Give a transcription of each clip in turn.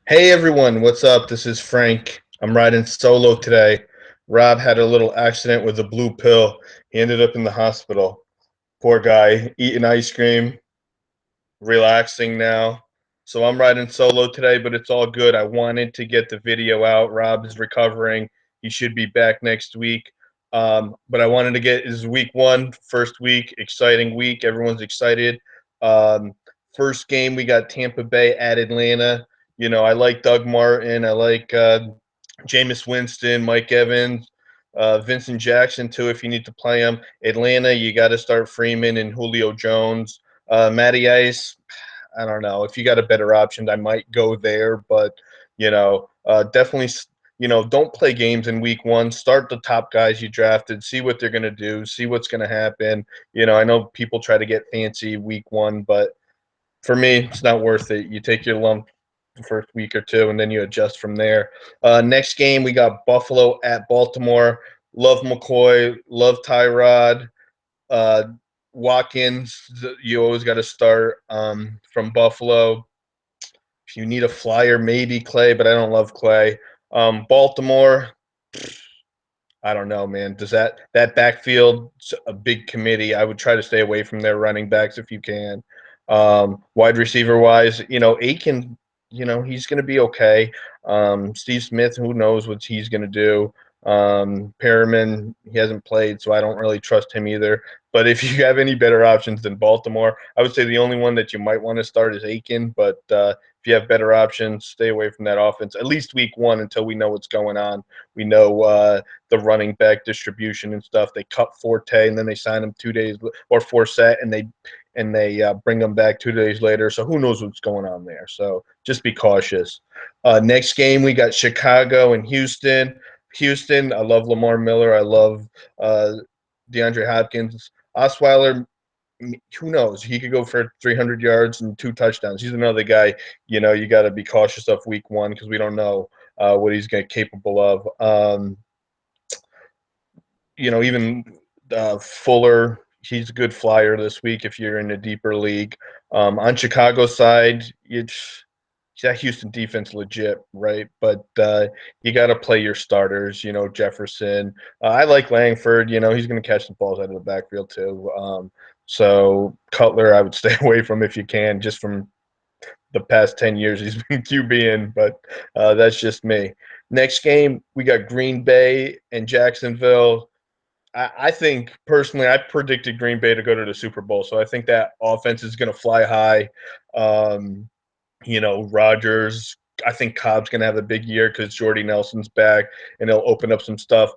Hey everyone, what's up? This is Frank. I'm riding solo today. Rob had a little accident with a blue pill. He ended up in the hospital. Poor guy, eating ice cream, relaxing now. So I'm riding solo today, but it's all good. I wanted to get the video out. Rob is recovering. He should be back next week. But I wanted to get his week one, first week, exciting week. Everyone's excited. Um, First game, we got Tampa Bay at Atlanta. I like Doug Martin. I like Jameis Winston, Mike Evans, Vincent Jackson, too, if you need to play him. Atlanta, you got to start Freeman and Julio Jones. Matty Ice, I don't know. If you got a better option, I might go there. But definitely, don't play games in week one. Start the top guys you drafted. See what they're gonna do. See what's gonna happen. I know people try to get fancy week one, but for me, it's not worth it. You take your lump the first week or two, and then you adjust from there. Next game, we got Buffalo at Baltimore. Love McCoy. Love Tyrod. Uh, Watkins, you always got to start from Buffalo. If you need a flyer, maybe Clay, but I don't love Clay. Baltimore, I don't know, man. Does that backfield a big committee? I would try to stay away from their running backs if you can. Wide receiver wise, Aiken, he's going to be okay. Steve Smith, who knows what he's going to do. Perriman, he hasn't played, so I don't really trust him either. But if you have any better options than Baltimore, I would say the only one that you might want to start is Aiken. But if you have better options, stay away from that offense at least week one until we know what's going on. We know the running back distribution and stuff. They cut Forte and then they sign him 2 days or Forsett and they bring him back 2 days later. So who knows what's going on there? So just be cautious. Next game we got Chicago and Houston. Houston, I love Lamar Miller. I love DeAndre Hopkins. Osweiler, who knows? He could go for 300 yards and 2 touchdowns. He's another guy. You got to be cautious of week one because we don't know what he's capable of. Even Fuller, he's a good flyer this week if you're in a deeper league. On Chicago side, that Houston defense legit, right? But you got to play your starters. Jefferson. I like Langford. He's going to catch the balls out of the backfield too. So Cutler, I would stay away from if you can, just from the past 10 years he's been QBing, but that's just me. Next game, we got Green Bay and Jacksonville. I think personally, I predicted Green Bay to go to the Super Bowl, so I think that offense is going to fly high. Um, Rodgers. I think Cobb's going to have a big year because Jordy Nelson's back, and he'll open up some stuff.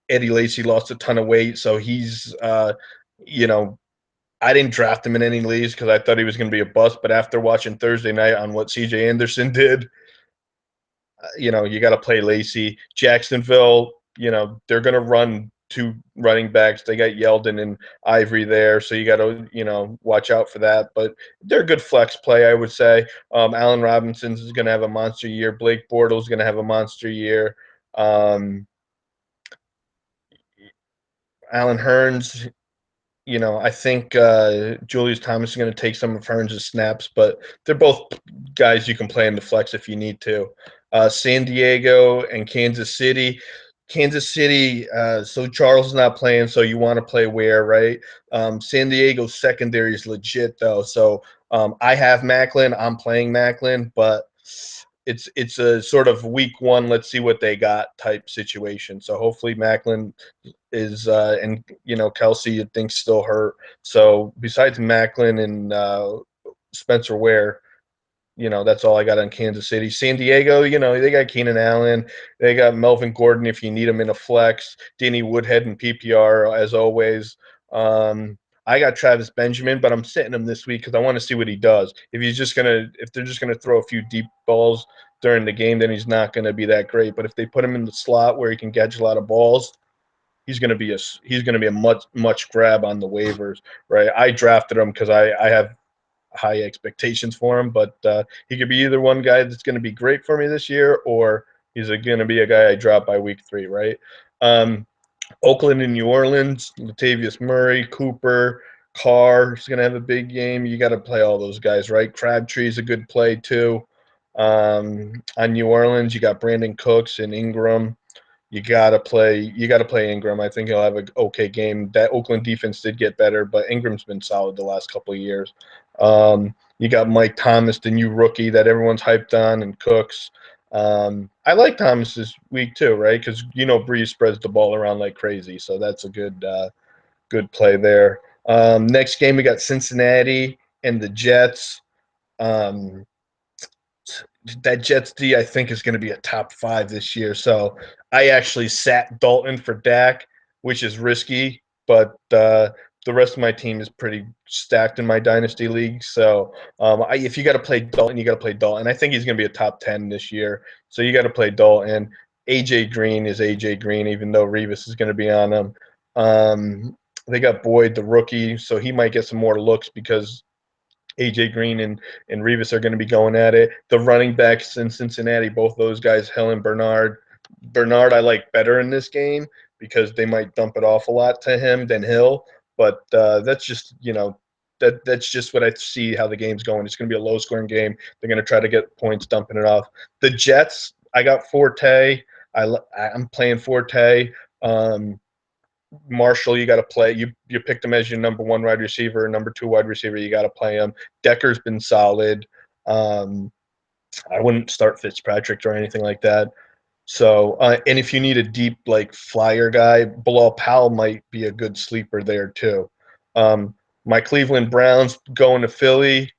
Eddie Lacy lost a ton of weight, so he's, I didn't draft him in any leagues because I thought he was going to be a bust. But after watching Thursday night on what C.J. Anderson did, you got to play Lacy. Jacksonville, they're going to run two running backs. They got Yeldon and Ivory there, so you got to, watch out for that. But they're a good flex play, I would say. Allen Robinson's is going to have a monster year. Blake Bortles going to have a monster year. Um, Allen Hurns, I think Julius Thomas is going to take some of Hearns' snaps, but they're both guys you can play in the flex if you need to. San Diego and Kansas City. Kansas City, so Charles is not playing, so you want to play where, right? San Diego's secondary is legit, though. So I have Macklin. I'm playing Macklin, but it's a sort of week one, let's see what they got type situation. So hopefully Macklin is and Kelsey I think still hurt. So besides Macklin and Spencer Ware, that's all I got on Kansas City. San Diego, they got Keenan Allen, they got Melvin Gordon if you need him in a flex, Danny Woodhead in PPR as always. I got Travis Benjamin, but I'm sitting him this week because I want to see what he does. If they're just gonna throw a few deep balls during the game, then he's not gonna be that great. But if they put him in the slot where he can catch a lot of balls, he's gonna be a much grab on the waivers, right? I drafted him because I have high expectations for him, but he could be either one guy that's going to be great for me this year, or he's going to be a guy I drop by week 3, right? Um, Oakland and New Orleans, Latavius Murray, Cooper, Carr is going to have a big game. You got to play all those guys, right? Crabtree's a good play too. On New Orleans, you got Brandon Cooks and Ingram. You gotta play Ingram. I think he'll have an okay game. That Oakland defense did get better, but Ingram's been solid the last couple of years. You got Mike Thomas, the new rookie that everyone's hyped on, and Cooks. I like Thomas this week too, right? Because Breeze spreads the ball around like crazy, so that's a good play there. Next game we got Cincinnati and the Jets. Um, that Jets D, I think, is going to be a top 5 this year. So I actually sat Dalton for Dak, which is risky, but the rest of my team is pretty stacked in my dynasty league. So if you got to play Dalton, you got to play Dalton. I think he's going to be a top 10 this year. So you got to play Dalton. AJ Green is AJ Green, even though Revis is going to be on him. They got Boyd, the rookie, so he might get some more looks because AJ Green and Revis are going to be going at it. The running backs in Cincinnati, both those guys, Hill and Bernard. Bernard I like better in this game because they might dump it off a lot to him than Hill. But that's just that's just what I see how the game's going. It's going to be a low scoring game. They're going to try to get points dumping it off. The Jets, I got Forte. I'm playing Forte. Marshall, you got to play. You picked him as your number 1 wide receiver, number 2 wide receiver. You got to play him. Decker's been solid. I wouldn't start Fitzpatrick or anything like that. So, and if you need a deep flyer guy, Bilal Powell might be a good sleeper there too. My Cleveland Browns going to Philly.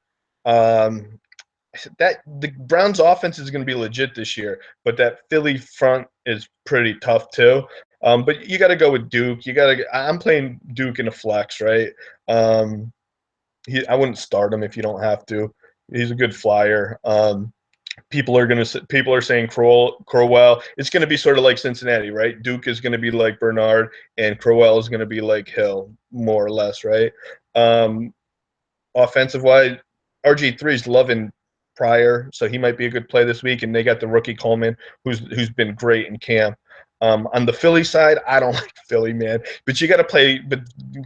That the Browns offense is going to be legit this year, but that Philly front is pretty tough too. But you got to go with Duke. I'm playing Duke in a flex, right? I wouldn't start him if you don't have to. He's a good flyer. People are saying Crowell. It's going to be sort of like Cincinnati, right? Duke is going to be like Bernard, and Crowell is going to be like Hill, more or less, right? Offensive wise, RG3 is loving Pryor, so he might be a good play this week. And they got the rookie Coleman, who's been great in camp. On the Philly side, I don't like Philly, man. But you got to play. But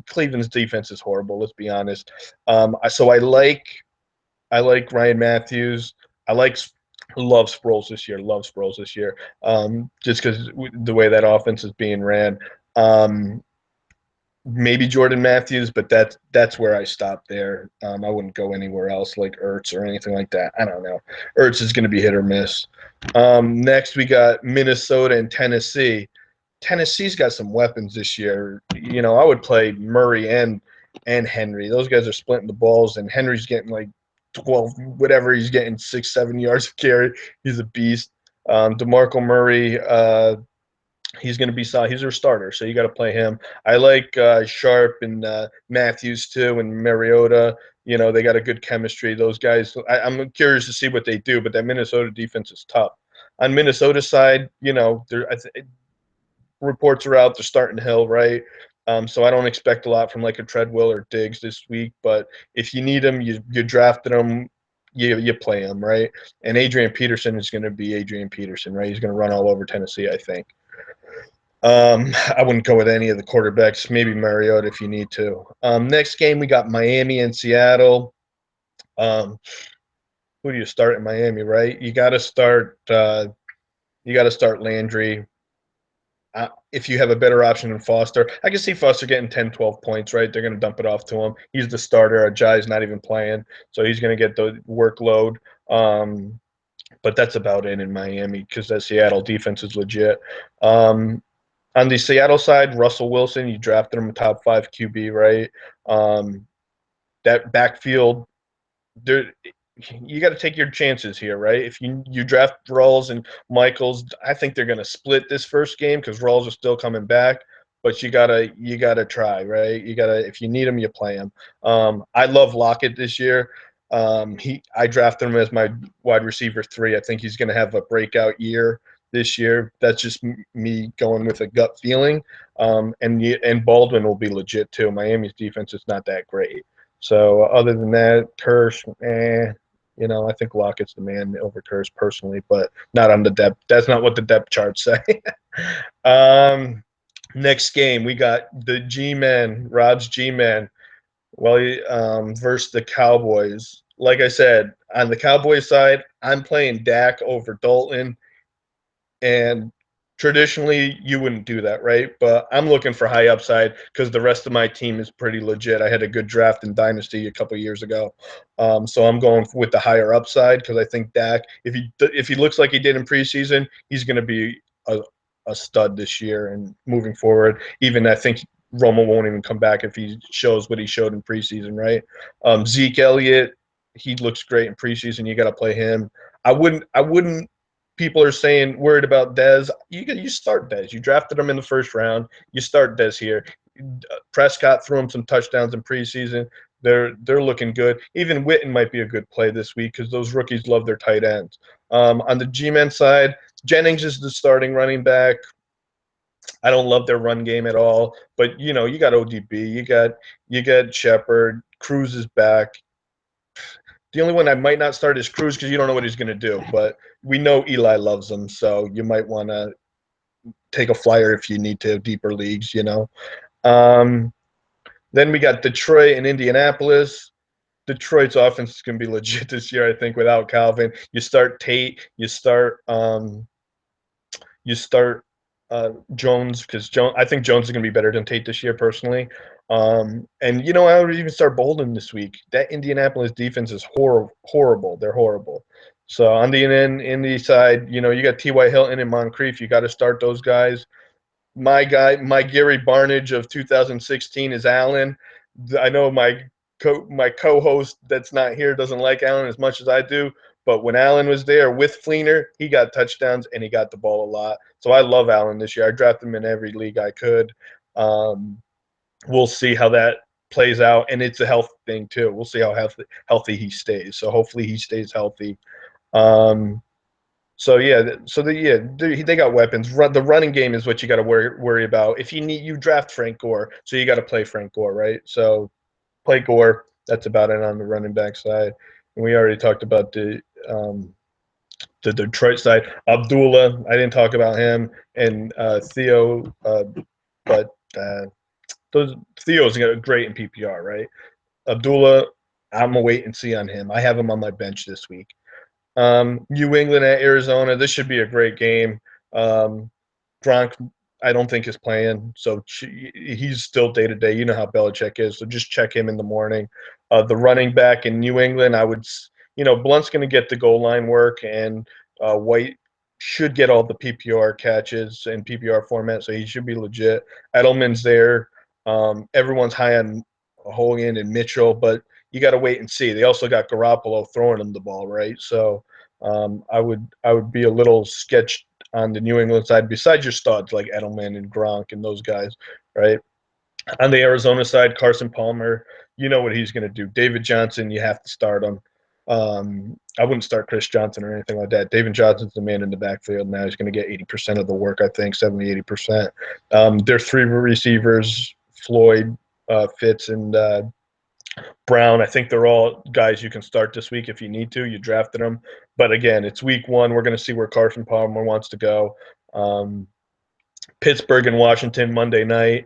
Cleveland's defense is horrible. Let's be honest. So I like Ryan Matthews. Love Sproles this year. Love Sproles this year. Just because the way that offense is being ran. Maybe Jordan Matthews, but that's where I stopped there. I wouldn't go anywhere else like Ertz or anything like that. I don't know. Ertz is going to be hit or miss. Next, we got Minnesota and Tennessee. Tennessee's got some weapons this year. I would play Murray and Henry. Those guys are splitting the balls, and Henry's getting like 12, whatever he's getting, 6-7 yards of carry. He's a beast. DeMarco Murray. He's going to be solid. He's their starter, so you got to play him. I like Sharp and Matthews too, and Mariota. They got a good chemistry. Those guys. I'm curious to see what they do, but that Minnesota defense is tough. On Minnesota side, reports are out. They're starting Hill, right? So I don't expect a lot from like a Treadwell or Diggs this week. But if you need them, you drafted them. You play him, right? And Adrian Peterson is going to be Adrian Peterson, right? He's going to run all over Tennessee, I think. I wouldn't go with any of the quarterbacks. Maybe Mariota if you need to. Next game we got Miami and Seattle. Who do you start in Miami? Right, you got to start. You got to start Landry. If you have a better option than Foster, I can see Foster getting 10, 12 points. Right, they're going to dump it off to him. He's the starter. Ajay's not even playing, so he's going to get the workload. But that's about it in Miami because that Seattle defense is legit. On the Seattle side, Russell Wilson, you drafted him a top 5 QB, right? That backfield, you got to take your chances here, right? If you draft Rawls and Michaels, I think they're going to split this first game because Rawls is still coming back. But you gotta try, right? If you need him, you play him. I love Lockett this year. I drafted him as my wide receiver 3. I think he's going to have a breakout year this year. That's just me going with a gut feeling. And Baldwin will be legit too. Miami's defense is not that great. So other than that, Kirsch, I think Lockett's the man over Kirsch personally, but not on the depth. That's not what the depth charts say. Next game, we got the G-Men, Rob's G-Men, versus the Cowboys. like I said, on the Cowboys side, I'm playing Dak over Dalton, and traditionally you wouldn't do that, right? But I'm looking for high upside because the rest of my team is pretty legit. I had a good draft in Dynasty a couple years ago, so I'm going with the higher upside because I think Dak, if he looks like he did in preseason, he's going to be a stud this year and moving forward. Even I think Romo won't even come back if he shows what he showed in preseason, right? Zeke Elliott, he looks great in preseason. You got to play him. I wouldn't people are saying worried about Dez. You start Dez. You drafted him in the first round. You start Dez here. Prescott threw him some touchdowns in preseason. They're looking good. Even Witten might be a good play this week because those rookies love their tight ends. On the G-men side, Jennings is the starting running back. I don't love their run game at all, but you got ODB, you got Shepard, Cruz is back. The only one I might not start is Cruz because you don't know what he's going to do, but we know Eli loves him, so you might want to take a flyer if you need to, deeper leagues. Um, then we got Detroit and Indianapolis. Detroit's offense is going to be legit this year, I think, without Calvin. You start Tate, you start Jones because I think Jones is going to be better than Tate this year personally. And I would even start Bolden this week. That Indianapolis defense is horrible. They're horrible. So on the Indy side, you got T.Y. Hilton and Moncrief. You got to start those guys. My Gary Barnage of 2016 is Allen. I know my co-host that's not here doesn't like Allen as much as I do, but when Allen was there with Fleener, he got touchdowns and he got the ball a lot. So I love Allen this year. I drafted him in every league I could. We'll see how that plays out, and it's a health thing too. We'll see how healthy he stays. So hopefully he stays healthy. Um, they got weapons. The running game is what you got to worry about. If you draft Frank Gore, so you got to play Frank Gore, right? So play Gore. That's about it on the running back side. And we already talked about the Detroit side. Abdullah, I didn't talk about him, and Theo, but Theo's great in PPR, right? Abdullah, I'm gonna wait and see on him. I have him on my bench this week. New England at Arizona. This should be a great game. Gronk, I don't think is playing, so he's still day to day. You know how Belichick is, so just check him in the morning. The running back in New England, Blunt's going to get the goal line work, and White should get all the PPR catches in PPR format, so he should be legit. Edelman's there. Everyone's high on Hogan and Mitchell, but you got to wait and see. They also got Garoppolo throwing them the ball, right? So I would be a little sketched on the New England side, besides your studs like Edelman and Gronk and those guys, right? On the Arizona side, Carson Palmer, you know what he's going to do. David Johnson, you have to start him. I wouldn't start Chris Johnson or anything like that. David Johnson's the man in the backfield now. He's going to get 80% of the work, I think, 70, 80%. Their three receivers, Floyd, Fitz, and Brown, I think they're all guys you can start this week if you need to. You drafted them. But again, it's week one. We're going to see where Carson Palmer wants to go. Pittsburgh and Washington Monday night.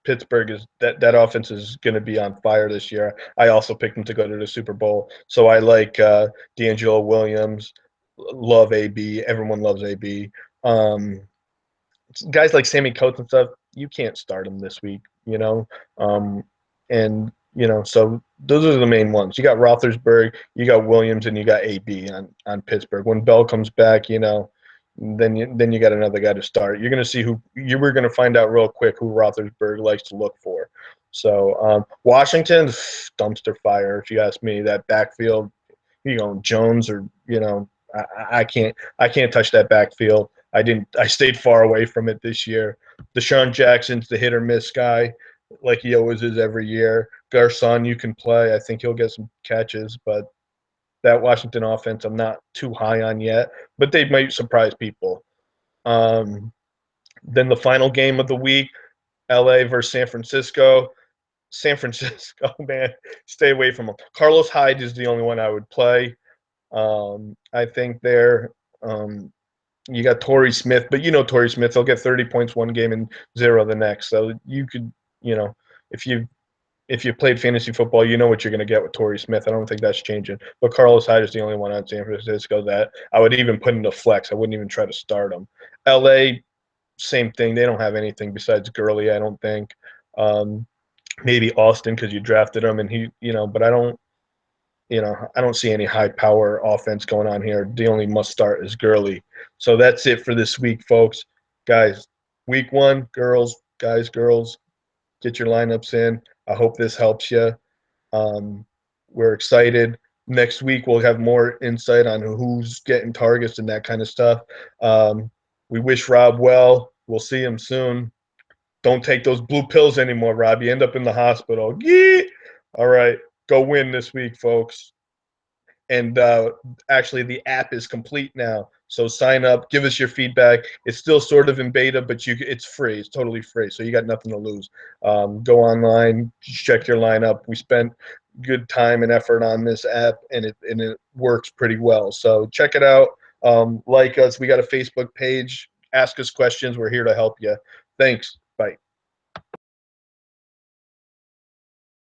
Pittsburgh is that offense is going to be on fire this year. I also picked them to go to the Super Bowl. So I like D'Angelo Williams. Love AB. Everyone loves AB. Guys like Sammy Coates and stuff, you can't start them this week. So those are the main ones. You got Roethlisberger, you got Williams, and you got AB on Pittsburgh. When Bell comes back, then you got another guy to start. You're going to see we're going to find out real quick who Roethlisberger likes to look for. So Washington, dumpster fire, if you ask me. That backfield, Jones or I can't touch that backfield. I stayed far away from it this year. Deshaun Jackson's the hit or miss guy, like he always is every year. Garcon, you can play. I think he'll get some catches, but that Washington offense I'm not too high on yet, but they might surprise people. Then the final game of the week, LA versus San Francisco. San Francisco, man, stay away from them. Carlos Hyde is the only one I would play. I think there. You got Torrey Smith, but Torrey Smith, he'll get 30 points one game and 0 the next. So you could, if if you played fantasy football, you know what you're going to get with Torrey Smith. I don't think that's changing. But Carlos Hyde is the only one on San Francisco that I would even put into flex. I wouldn't even try to start him. LA, same thing. They don't have anything besides Gurley, I don't think. Maybe Austin because you drafted him, and but I don't. I don't see any high power offense going on here. The only must start is Gurley. So that's it for this week, folks. Guys, week 1, girls, get your lineups in. I hope this helps you. We're excited. Next week, we'll have more insight on who's getting targets and that kind of stuff. We wish Rob well. We'll see him soon. Don't take those blue pills anymore, Rob. You end up in the hospital. Yee! All right. Go win this week, folks. And actually, the app is complete now. So sign up, give us your feedback. It's still sort of in beta, but it's free. It's totally free. So you got nothing to lose. Go online, check your lineup. We spent good time and effort on this app, and it works pretty well. So check it out. Like us. We got a Facebook page. Ask us questions. We're here to help you. Thanks. Bye.